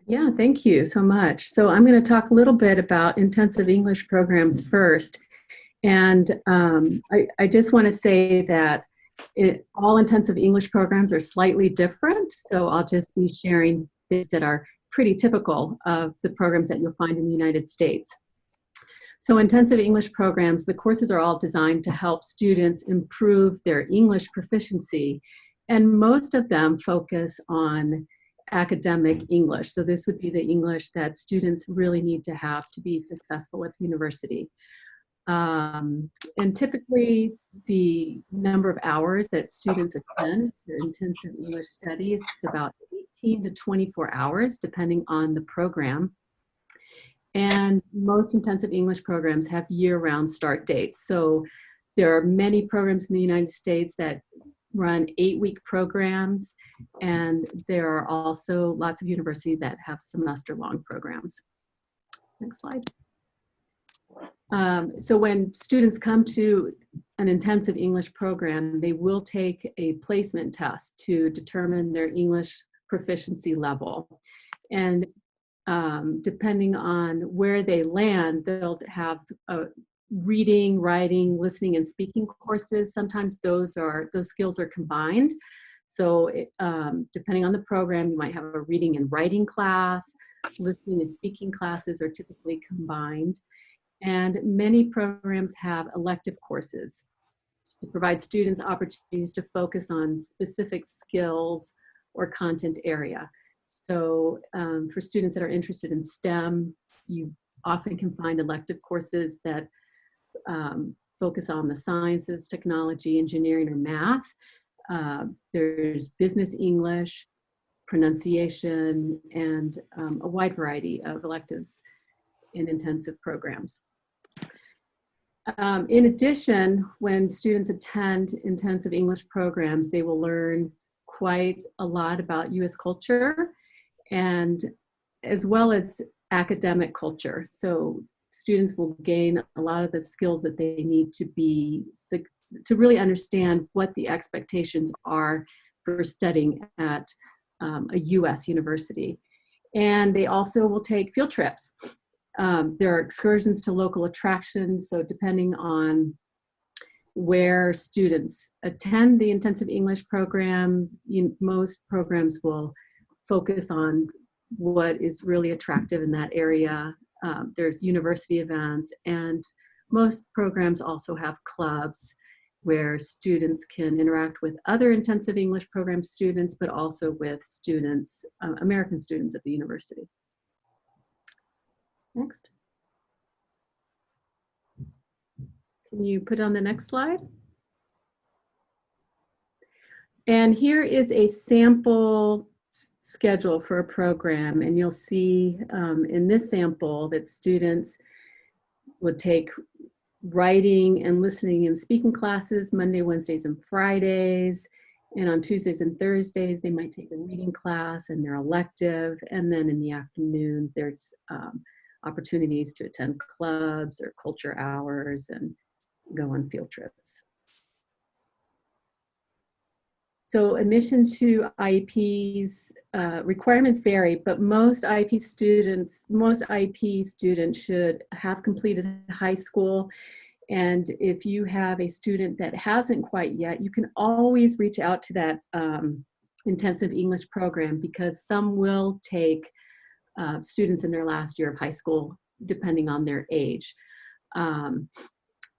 Yeah, thank you so much. So I'm going to talk a little bit about intensive English programs first. And I just want to say that all intensive English programs are slightly different. So I'll just be sharing things that are pretty typical of the programs that you'll find in the United States. So intensive English programs, the courses are all designed to help students improve their English proficiency. And most of them focus on academic English. So this would be the English that students really need to have to be successful at university. And typically the number of hours that students attend their intensive English studies is about 18 to 24 hours, depending on the program. And most intensive English programs have year-round start dates. So there are many programs in the United States that run 8-week programs, and there are also lots of universities that have semester-long programs. Next slide. So when students come to an intensive English program, they will take a placement test to determine their English proficiency level. And depending on where they land, they'll have reading, writing, listening, and speaking courses. Sometimes those skills are combined. So depending on the program, you might have a reading and writing class. Listening and speaking classes are typically combined. And many programs have elective courses to provide students opportunities to focus on specific skills or content area. So for students that are interested in STEM, you often can find elective courses that focus on the sciences, technology, engineering, or math. There's business English, pronunciation, and a wide variety of electives in intensive programs. In addition, when students attend intensive English programs, they will learn quite a lot about U.S. culture, and as well as academic culture. So students will gain a lot of the skills that they need to really understand what the expectations are for studying at a U.S. university. And they also will take field trips. There are excursions to local attractions, so depending on where students attend the intensive English program, most programs will focus on what is really attractive in that area. There's university events, and most programs also have clubs where students can interact with other intensive English program students, but also with students, American students at the university. Next. Can you put on the next slide? And here is a sample schedule for a program, and you'll see in this sample that students would take writing and listening and speaking classes Monday, Wednesdays, and Fridays. And on Tuesdays and Thursdays, they might take a reading class and their elective. And then in the afternoons, there's opportunities to attend clubs or culture hours and go on field trips. So admission to IEPs requirements vary, but most IEP students should have completed high school. And if you have a student that hasn't quite yet, you can always reach out to that intensive English program, because some will take students in their last year of high school, depending on their age.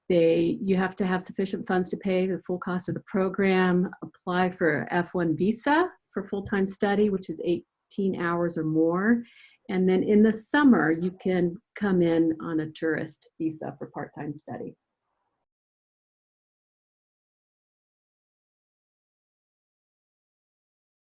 You have to have sufficient funds to pay the full cost of the program, apply for F1 visa for full-time study, which is 18 hours or more. And then in the summer, you can come in on a tourist visa for part-time study.